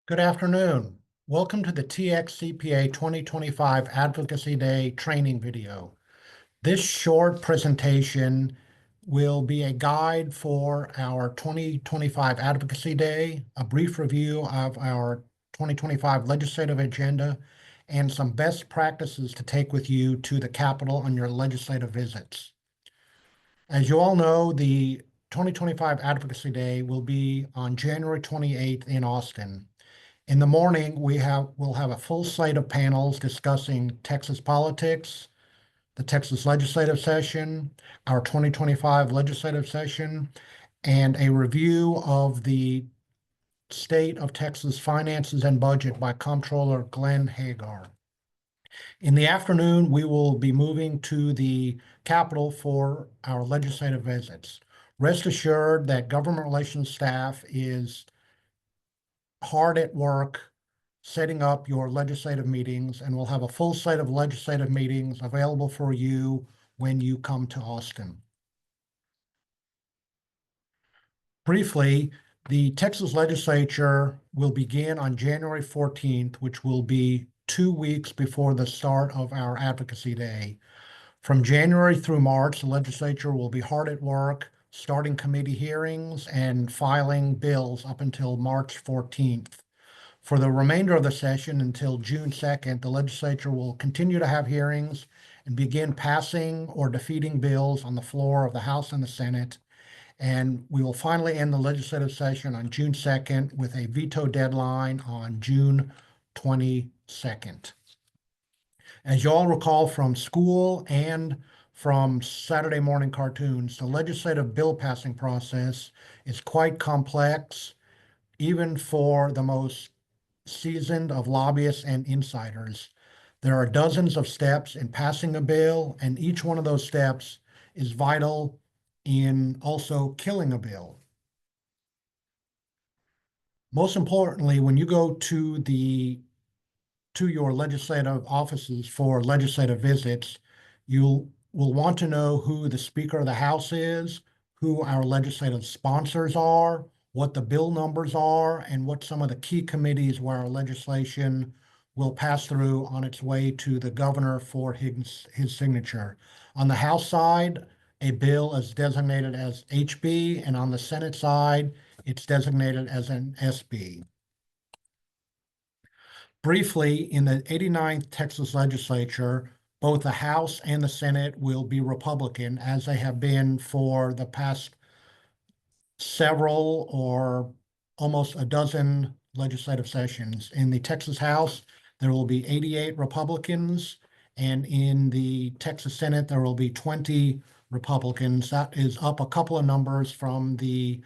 Good afternoon. Welcome to the TXCPA 2025 Advocacy Day training video. This short presentation will be a guide for our 2025 Advocacy Day, a brief review of our 2025 legislative agenda, and some best practices to take with you to the Capitol on your legislative visits. As you all know, the 2025 Advocacy Day will be on January 28th in Austin. In the morning, we'll have a full slate of panels discussing Texas politics, the Texas legislative session, our 2025 legislative session, and a review of the state of Texas finances and budget by Comptroller Glenn Hagar. In the afternoon, we will be moving to the Capitol for our legislative visits. Rest assured that government relations staff is hard at work setting up your legislative meetings, and we'll have a full slate of legislative meetings available for you when you come to Austin. Briefly, the Texas legislature will begin on January 14th, which will be 2 weeks before the start of our Advocacy Day. From January through March, the legislature will be hard at work, starting committee hearings and filing bills up until March 14th. For the remainder of the session until June 2nd, the legislature will continue to have hearings and begin passing or defeating bills on the floor of the House and the Senate. And we will finally end the legislative session on June 2nd with a veto deadline on June 22nd. As you all recall from school and from Saturday morning cartoons, the legislative bill passing process is quite complex, even for the most seasoned of lobbyists and insiders. There are dozens of steps in passing a bill, and each one of those steps is vital in also killing a bill. Most importantly, when you go to your legislative offices for legislative visits, you will want to know who the Speaker of the House is, who our legislative sponsors are, what the bill numbers are, and what some of the key committees where our legislation will pass through on its way to the governor for his signature. On the House side, a bill is designated as HB, and on the Senate side, it's designated as an SB. Briefly, in the 89th Texas legislature, both the House and the Senate will be Republican, as they have been for the past several or almost a dozen legislative sessions. In the Texas House, there will be 88 Republicans, and in the Texas Senate, there will be 20 Republicans. That is up a couple of numbers from the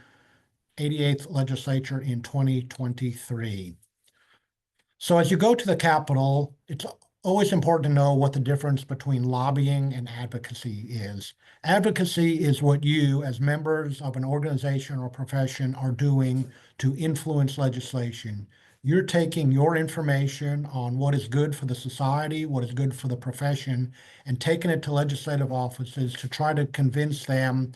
88th legislature in 2023. So as you go to the Capitol, it's always important to know what the difference between lobbying and advocacy is. Advocacy is what you, as members of an organization or profession, are doing to influence legislation. You're taking your information on what is good for the society, what is good for the profession, and taking it to legislative offices to try to convince them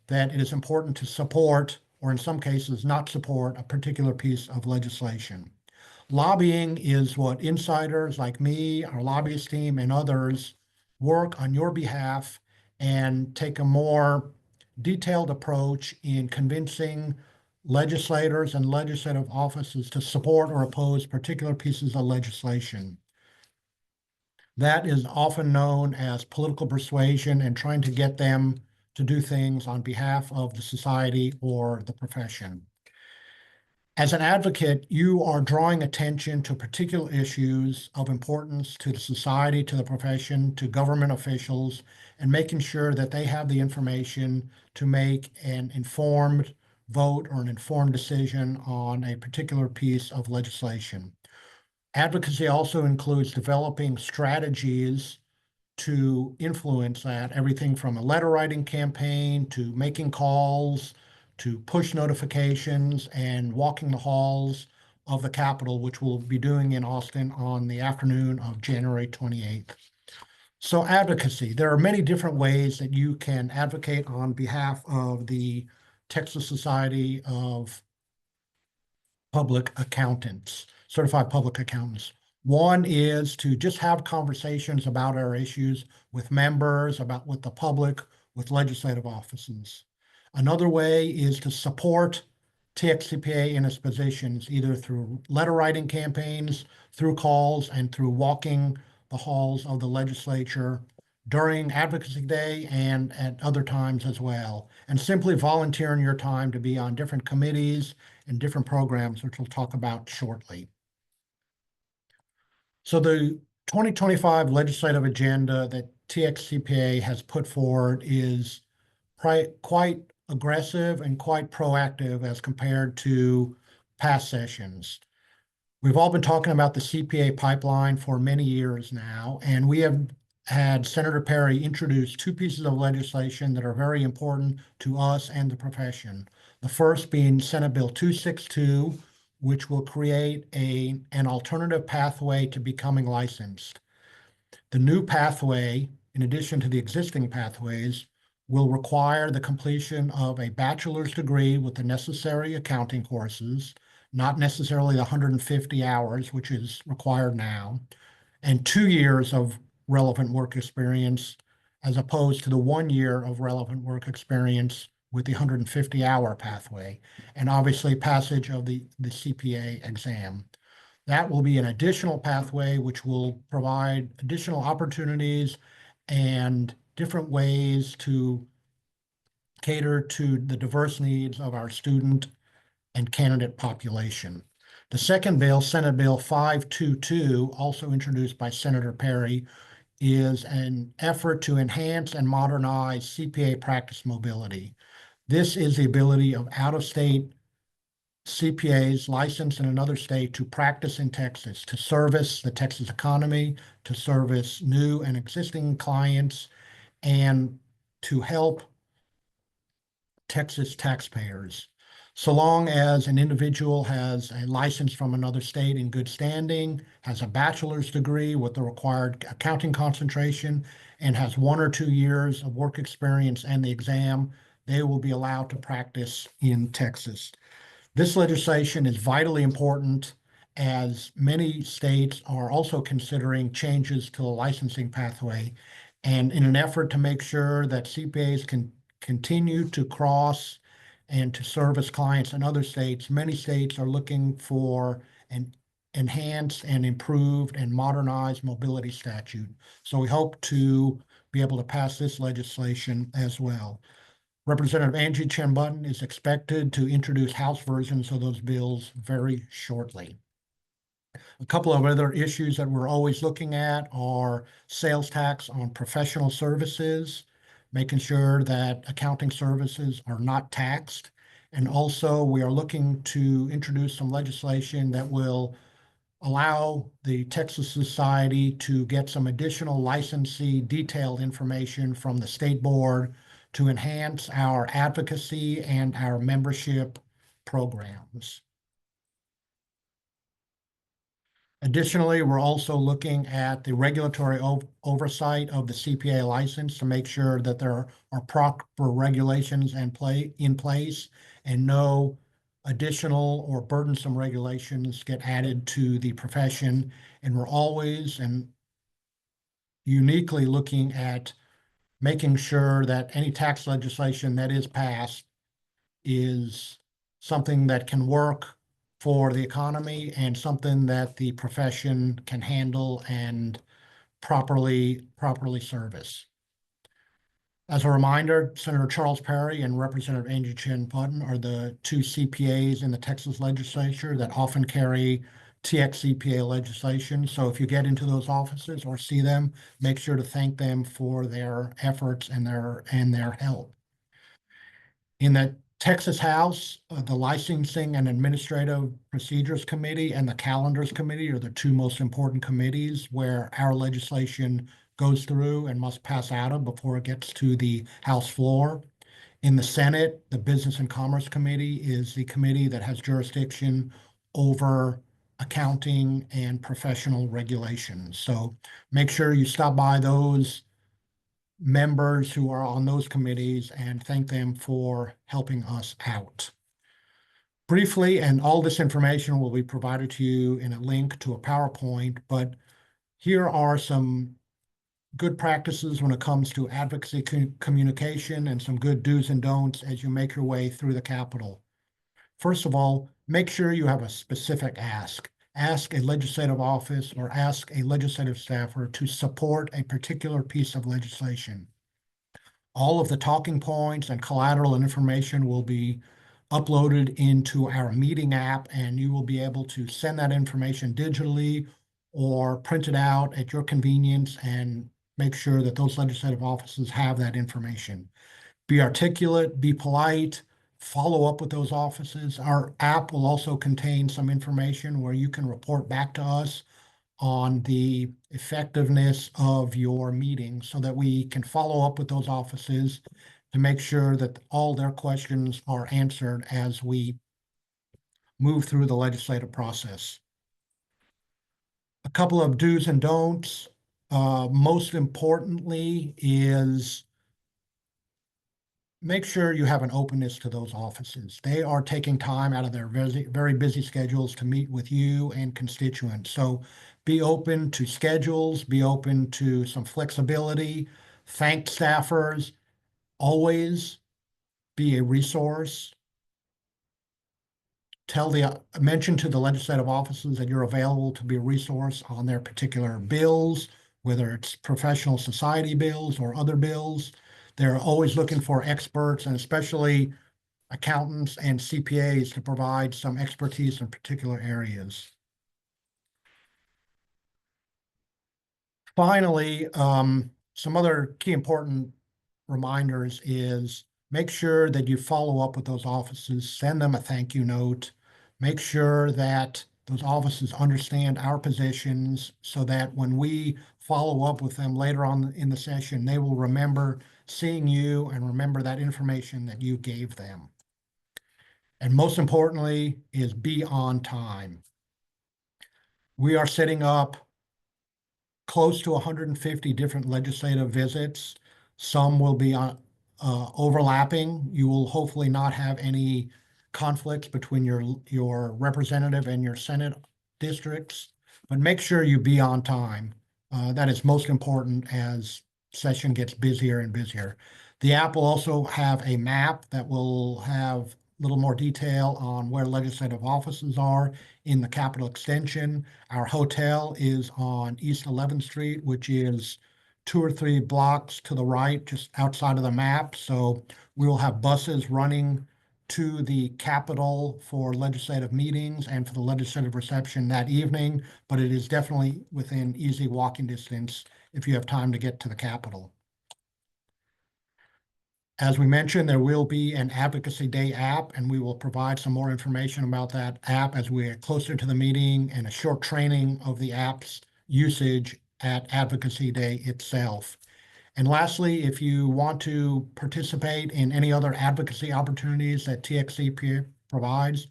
that it is important to support, or in some cases, not support, a particular piece of legislation. Lobbying is what insiders like me, our lobbyist team, and others work on your behalf and take a more detailed approach in convincing legislators and legislative offices to support or oppose particular pieces of legislation. That is often known as political persuasion and trying to get them to do things on behalf of the society or the profession. As an advocate, you are drawing attention to particular issues of importance to the society, to the profession, to government officials, and making sure that they have the information to make an informed vote or an informed decision on a particular piece of legislation. Advocacy also includes developing strategies to influence that, everything from a letter writing campaign to making calls to push notifications and walking the halls of the Capitol, which we'll be doing in Austin on the afternoon of January 28th. So advocacy, there are many different ways that you can advocate on behalf of the Texas Society of public accountants, certified public accountants. One is to just have conversations about our issues with members, with the public, with legislative offices. Another way is to support TXCPA in its positions, either through letter writing campaigns, through calls, and through walking the halls of the legislature during Advocacy Day and at other times as well. And simply volunteering your time to be on different committees and different programs, which we'll talk about shortly. So the 2025 legislative agenda that TXCPA has put forward is quite aggressive and quite proactive as compared to past sessions. We've all been talking about the CPA pipeline for many years now, and we have had Senator Perry introduce two pieces of legislation that are very important to us and the profession. The first being Senate Bill 262, which will create an alternative pathway to becoming licensed. The new pathway, in addition to the existing pathways, will require the completion of a bachelor's degree with the necessary accounting courses, not necessarily the 150 hours, which is required now, and 2 years of relevant work experience, as opposed to the 1 year of relevant work experience with the 150-hour pathway, and obviously passage of the CPA exam. That will be an additional pathway which will provide additional opportunities and different ways to cater to the diverse needs of our student and candidate population. The second bill, Senate Bill 522, also introduced by Senator Perry, is an effort to enhance and modernize CPA practice mobility. This is the ability of out-of-state CPAs licensed in another state to practice in Texas, to service the Texas economy, to service new and existing clients, and to help Texas taxpayers. So long as an individual has a license from another state in good standing, has a bachelor's degree with the required accounting concentration, and has 1 or 2 years of work experience and the exam, they will be allowed to practice in Texas. This legislation is vitally important as many states are also considering changes to the licensing pathway. And in an effort to make sure that CPAs can continue to cross and to service clients in other states, many states are looking for an enhanced and improved and modernized mobility statute. So we hope to be able to pass this legislation as well. Representative Angie Chen Button is expected to introduce House versions of those bills very shortly. A couple of other issues that we're always looking at are sales tax on professional services, making sure that accounting services are not taxed. And also, we are looking to introduce some legislation that will allow the Texas Society to get some additional licensee detailed information from the state board to enhance our advocacy and our membership programs. Additionally, we're also looking at the regulatory oversight of the CPA license to make sure that there are proper regulations in place and no additional or burdensome regulations get added to the profession. And we're always and uniquely looking at making sure that any tax legislation that is passed is something that can work for the economy and something that the profession can handle and properly service. As a reminder, Senator Charles Perry and Representative Angie Chen Button are the two CPAs in the Texas legislature that often carry TXCPA legislation. So if you get into those offices or see them, make sure to thank them for their efforts and their help. In the Texas House, the Licensing and Administrative Procedures Committee and the Calendars Committee are the two most important committees where our legislation goes through and must pass out of before it gets to the House floor. In the Senate, the Business and Commerce Committee is the committee that has jurisdiction over accounting and professional regulations. So make sure you stop by those members who are on those committees and thank them for helping us out. Briefly, and all this information will be provided to you in a link to a PowerPoint, but here are some good practices when it comes to advocacy communication and some good do's and don'ts as you make your way through the Capitol. First of all, make sure you have a specific ask. Ask a legislative office or ask a legislative staffer to support a particular piece of legislation. All of the talking points and collateral and information will be uploaded into our meeting app, and you will be able to send that information digitally or print it out at your convenience and make sure that those legislative offices have that information. Be articulate, be polite, follow up with those offices. Our app will also contain some information where you can report back to us on the effectiveness of your meeting so that we can follow up with those offices to make sure that all their questions are answered as we move through the legislative process. A couple of do's and don'ts. Most importantly is make sure you have an openness to those offices. They are taking time out of their very busy schedules to meet with you and constituents. So be open to schedules, be open to some flexibility, thank staffers, always be a resource. Mention to the legislative offices that you're available to be a resource on their particular bills, whether it's professional society bills or other bills. They're always looking for experts, and especially accountants and CPAs, to provide some expertise in particular areas. Finally, some other key important reminders is make sure that you follow up with those offices, send them a thank you note, make sure that those offices understand our positions so that when we follow up with them later on in the session, they will remember seeing you and remember that information that you gave them. And most importantly is be on time. We are setting up close to 150 different legislative visits. Some will be overlapping. You will hopefully not have any conflicts between your representative and your Senate districts, but make sure you be on time. That is most important as session gets busier and busier. The app will also have a map that will have a little more detail on where legislative offices are in the Capitol Extension. Our hotel is on East 11th Street, which is 2 or 3 blocks to the right, just outside of the map. So we will have buses running to the Capitol for legislative meetings and for the legislative reception that evening, but it is definitely within easy walking distance if you have time to get to the Capitol. As we mentioned, there will be an Advocacy Day app, and we will provide some more information about that app as we get closer to the meeting, and a short training of the app's usage at Advocacy Day itself. And lastly, if you want to participate in any other advocacy opportunities that TXCPA provides,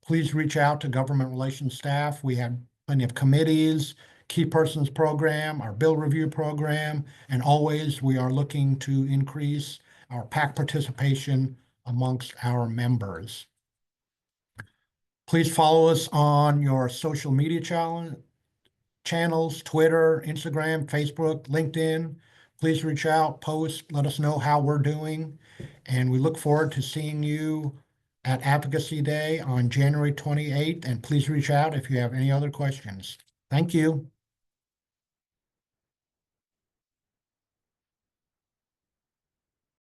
please reach out to government relations staff. We have plenty of committees, key persons program, our bill review program, and always we are looking to increase our PAC participation amongst our members. Please follow us on your social media channels, Twitter, Instagram, Facebook, LinkedIn. Please reach out, post, let us know how we're doing. And we look forward to seeing you at Advocacy Day on January 28th. And please reach out if you have any other questions. Thank you.